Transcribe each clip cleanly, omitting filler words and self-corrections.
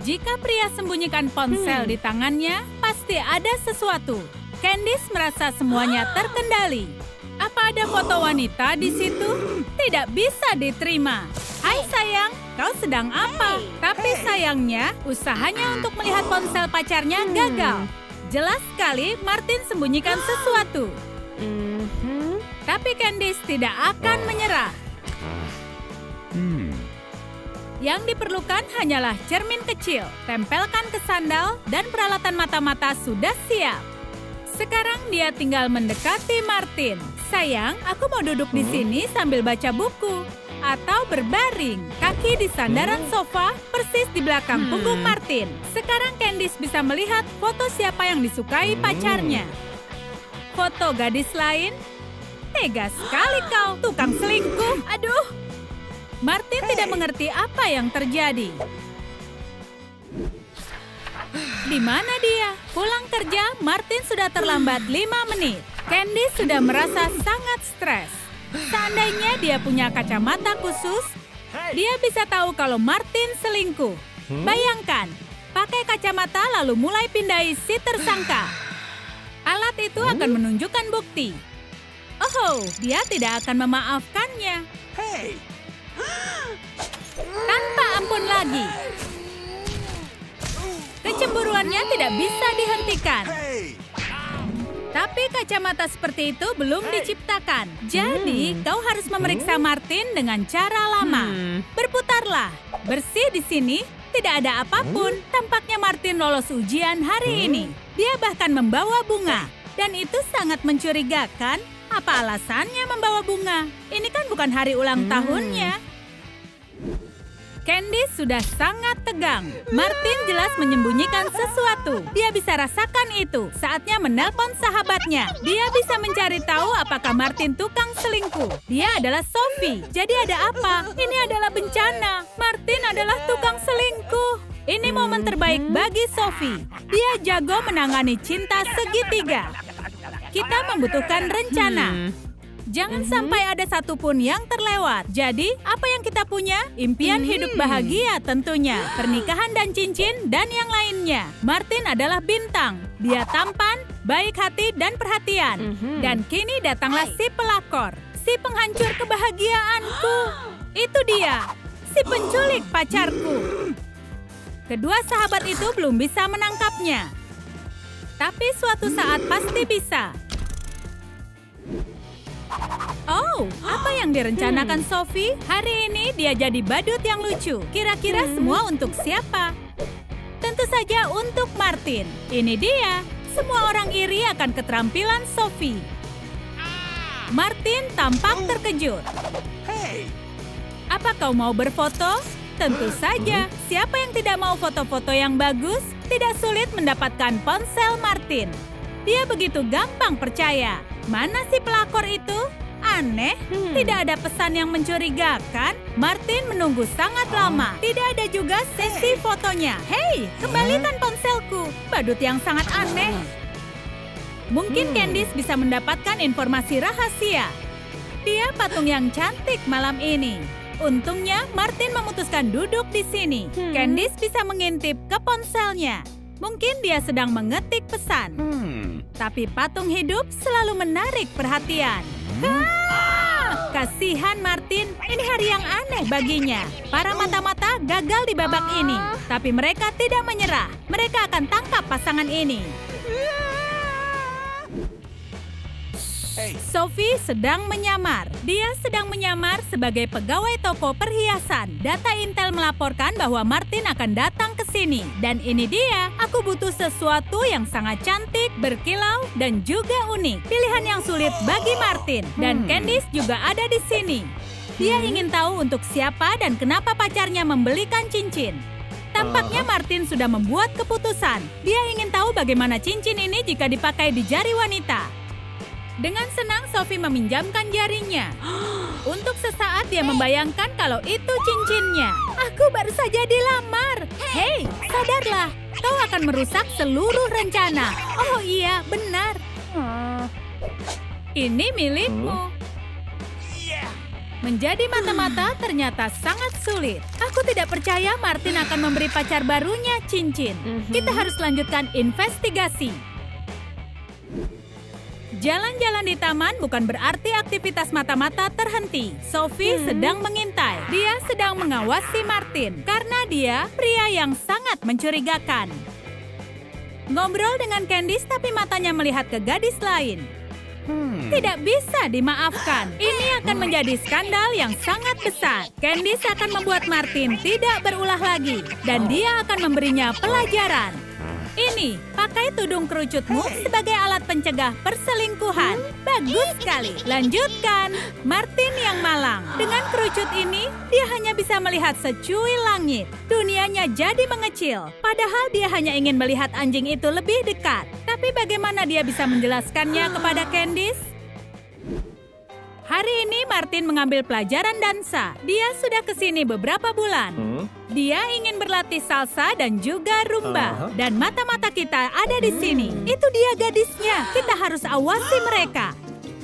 Jika pria sembunyikan ponsel di tangannya, pasti ada sesuatu. Candice merasa semuanya terkendali. Apa ada foto wanita di situ? Tidak bisa diterima. Hai sayang, kau sedang apa? Tapi sayangnya, usahanya untuk melihat ponsel pacarnya gagal. Jelas sekali Martin sembunyikan sesuatu. Tapi Candice tidak akan menyerah. Yang diperlukan hanyalah cermin kecil. Tempelkan ke sandal dan peralatan mata-mata sudah siap. Sekarang dia tinggal mendekati Martin. Sayang, aku mau duduk di sini sambil baca buku. Atau berbaring, kaki di sandaran sofa persis di belakang punggung Martin. Sekarang Candice bisa melihat foto siapa yang disukai pacarnya. Foto gadis lain? Tega sekali kau, tukang selingkuh. Aduh! Martin tidak mengerti apa yang terjadi. Di mana dia? Pulang kerja, Martin sudah terlambat 5 menit. Candice sudah merasa sangat stres. Seandainya dia punya kacamata khusus, dia bisa tahu kalau Martin selingkuh. Bayangkan, pakai kacamata lalu mulai pindai si tersangka. Alat itu akan menunjukkan bukti. Oh, dia tidak akan memaafkannya. Tanpa ampun lagi. Kecemburuannya tidak bisa dihentikan. Tapi kacamata seperti itu belum diciptakan. Jadi, kau harus memeriksa Martin dengan cara lama. Berputarlah. Bersih di sini, tidak ada apapun. Tampaknya Martin lolos ujian hari ini. Dia bahkan membawa bunga. Dan itu sangat mencurigakan. Apa alasannya membawa bunga? Ini kan bukan hari ulang tahunnya. Candice sudah sangat tegang. Martin jelas menyembunyikan sesuatu. Dia bisa rasakan itu. Saatnya menelpon sahabatnya. Dia bisa mencari tahu apakah Martin tukang selingkuh. Dia adalah Sophie. Jadi ada apa? Ini adalah bencana. Martin adalah tukang selingkuh. Ini momen terbaik bagi Sophie. Dia jago menangani cinta segitiga. Kita membutuhkan rencana. Jangan sampai ada satupun yang terlewat. Jadi, apa yang kita punya? Impian hidup bahagia tentunya. Pernikahan dan cincin dan yang lainnya. Martin adalah bintang. Dia tampan, baik hati dan perhatian. Dan kini datanglah si pelakor. Si penghancur kebahagiaanku. Itu dia. Si penculik pacarku. Kedua sahabat itu belum bisa menangkapnya. Tapi suatu saat pasti bisa. Oh, apa yang direncanakan Sophie? Hari ini dia jadi badut yang lucu. Kira-kira semua untuk siapa? Tentu saja untuk Martin. Ini dia. Semua orang iri akan keterampilan Sophie. Martin tampak terkejut. Apa kau mau berfoto? Tentu saja. Siapa yang tidak mau foto-foto yang bagus? Tidak sulit mendapatkan ponsel Martin. Dia begitu gampang percaya. Mana si pelakor itu? Aneh, tidak ada pesan yang mencurigakan. Martin menunggu sangat lama. Tidak ada juga sesi fotonya. Hei, kembalikan ponselku. Badut yang sangat aneh. Mungkin Candice bisa mendapatkan informasi rahasia. Dia patung yang cantik malam ini. Untungnya, Martin memutuskan duduk di sini. Candice bisa mengintip ke ponselnya. Mungkin dia sedang mengetik pesan. Tapi patung hidup selalu menarik perhatian. Kasihan Martin, ini hari yang aneh baginya. Para mata-mata gagal di babak ini. Tapi mereka tidak menyerah. Mereka akan tangkap pasangan ini. Sophie sedang menyamar. Dia sedang menyamar sebagai pegawai toko perhiasan. Data Intel melaporkan bahwa Martin akan datang ke sini. Dan ini dia, aku butuh sesuatu yang sangat cantik, berkilau, dan juga unik. Pilihan yang sulit bagi Martin. Dan Candice juga ada di sini. Dia ingin tahu untuk siapa dan kenapa pacarnya membelikan cincin. Tampaknya Martin sudah membuat keputusan. Dia ingin tahu bagaimana cincin ini jika dipakai di jari wanita. Dengan senang Sophie meminjamkan jarinya. Untuk sesaat dia membayangkan kalau itu cincinnya. Aku baru saja dilamar. Hei, sadarlah. Kau akan merusak seluruh rencana. Oh iya, benar. Ini milikmu. Menjadi mata-mata ternyata sangat sulit. Aku tidak percaya Martin akan memberi pacar barunya cincin. Kita harus lanjutkan investigasi. Jalan-jalan di taman bukan berarti aktivitas mata-mata terhenti. Sophie sedang mengintai. Dia sedang mengawasi Martin karena dia pria yang sangat mencurigakan. Ngobrol dengan Candice tapi matanya melihat ke gadis lain. Tidak bisa dimaafkan. Ini akan menjadi skandal yang sangat besar. Candice akan membuat Martin tidak berulah lagi. Dan dia akan memberinya pelajaran. Ini, pakai tudung kerucutmu sebagai alat pencegah perselingkuhan. Bagus sekali. Lanjutkan. Martin yang malang. Dengan kerucut ini, dia hanya bisa melihat secuil langit. Dunianya jadi mengecil. Padahal dia hanya ingin melihat anjing itu lebih dekat. Tapi bagaimana dia bisa menjelaskannya kepada Candice? Hari ini Martin mengambil pelajaran dansa. Dia sudah ke sini beberapa bulan. Dia ingin berlatih salsa dan juga rumba. Dan mata-mata kita ada di sini. Itu dia gadisnya. Kita harus awasi mereka.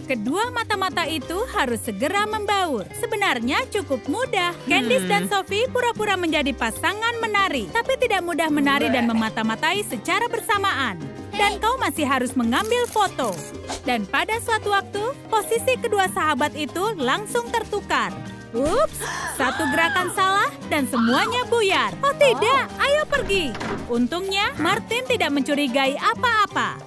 Kedua mata-mata itu harus segera membaur. Sebenarnya cukup mudah. Candice dan Sophie pura-pura menjadi pasangan menari. Tapi tidak mudah menari dan memata-matai secara bersamaan. Dan kau masih harus mengambil foto. Dan pada suatu waktu, posisi kedua sahabat itu langsung tertukar. Ups, satu gerakan salah dan semuanya buyar. Oh tidak, ayo pergi. Untungnya, Martin tidak mencurigai apa-apa.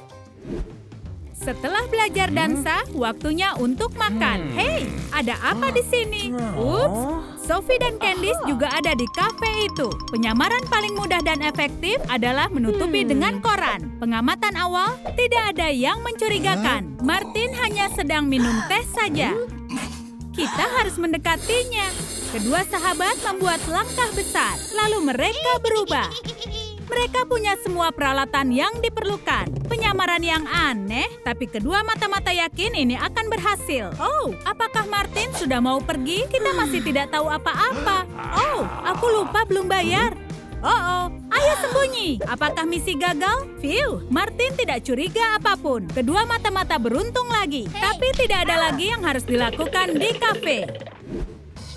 Setelah belajar dansa, waktunya untuk makan. Hei, ada apa di sini? Ups, Sophie dan Candice juga ada di kafe itu. Penyamaran paling mudah dan efektif adalah menutupi dengan koran. Pengamatan awal, tidak ada yang mencurigakan. Martin hanya sedang minum teh saja. Kita harus mendekatinya. Kedua sahabat membuat langkah besar, lalu mereka berubah. Mereka punya semua peralatan yang diperlukan. Penyamaran yang aneh, tapi kedua mata-mata yakin ini akan berhasil. Oh, apakah Martin sudah mau pergi? Kita masih tidak tahu apa-apa. Oh, aku lupa belum bayar. Oh, ayo sembunyi. Apakah misi gagal? Phew, Martin tidak curiga apapun. Kedua mata-mata beruntung lagi. Tapi tidak ada lagi yang harus dilakukan di kafe.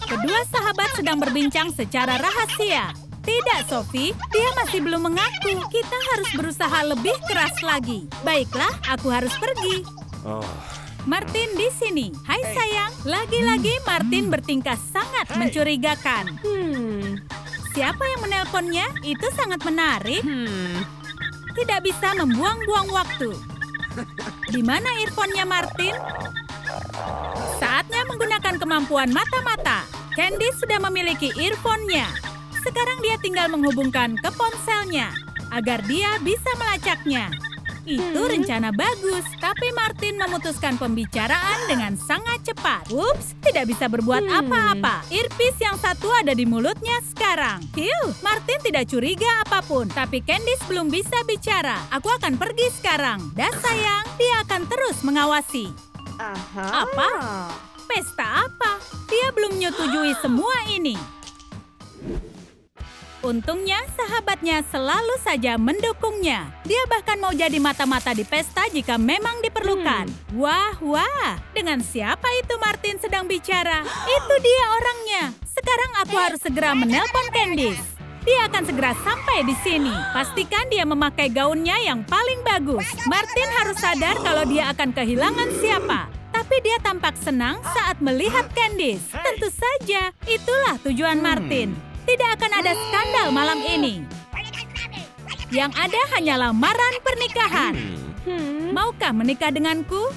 Kedua sahabat sedang berbincang secara rahasia. Tidak, Sophie. Dia masih belum mengaku. Kita harus berusaha lebih keras lagi. Baiklah, aku harus pergi. Martin di sini. Hai sayang. Lagi-lagi Martin bertingkah sangat mencurigakan. Siapa yang menelponnya? Itu sangat menarik. Tidak bisa membuang-buang waktu. Di mana earphone-nya Martin? Saatnya menggunakan kemampuan mata-mata. Candice sudah memiliki earphone-nya. Sekarang dia tinggal menghubungkan ke ponselnya agar dia bisa melacaknya. Itu rencana bagus, tapi Martin memutuskan pembicaraan dengan sangat cepat. Ups, tidak bisa berbuat apa-apa. Earpiece yang satu ada di mulutnya sekarang. Martin tidak curiga apapun, tapi Candice belum bisa bicara. Aku akan pergi sekarang. Dah sayang, dia akan terus mengawasi. Apa? Pesta apa? Dia belum menyetujui semua ini. Untungnya, sahabatnya selalu saja mendukungnya. Dia bahkan mau jadi mata-mata di pesta jika memang diperlukan. Wah, dengan siapa itu Martin sedang bicara? Itu dia orangnya. Sekarang aku harus segera menelpon Candice. Dia akan segera sampai di sini. Pastikan dia memakai gaunnya yang paling bagus. Martin harus sadar kalau dia akan kehilangan siapa. Tapi dia tampak senang saat melihat Candice. Tentu saja, itulah tujuan Martin. Tidak akan ada skandal malam ini. Yang ada hanyalah lamaran pernikahan. Maukah menikah denganku?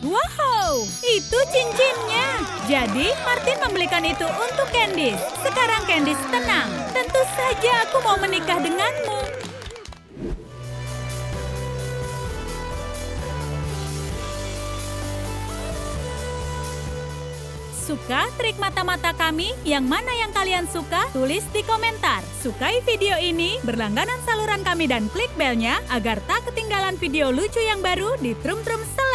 Wow, itu cincinnya. Jadi, Martin membelikan itu untuk Candice. Sekarang Candice tenang. Tentu saja aku mau menikah denganmu. Suka trik mata-mata kami? Yang mana yang kalian suka? Tulis di komentar. Sukai video ini, berlangganan saluran kami dan klik belnya agar tak ketinggalan video lucu yang baru di Trum Trum Selanjutnya.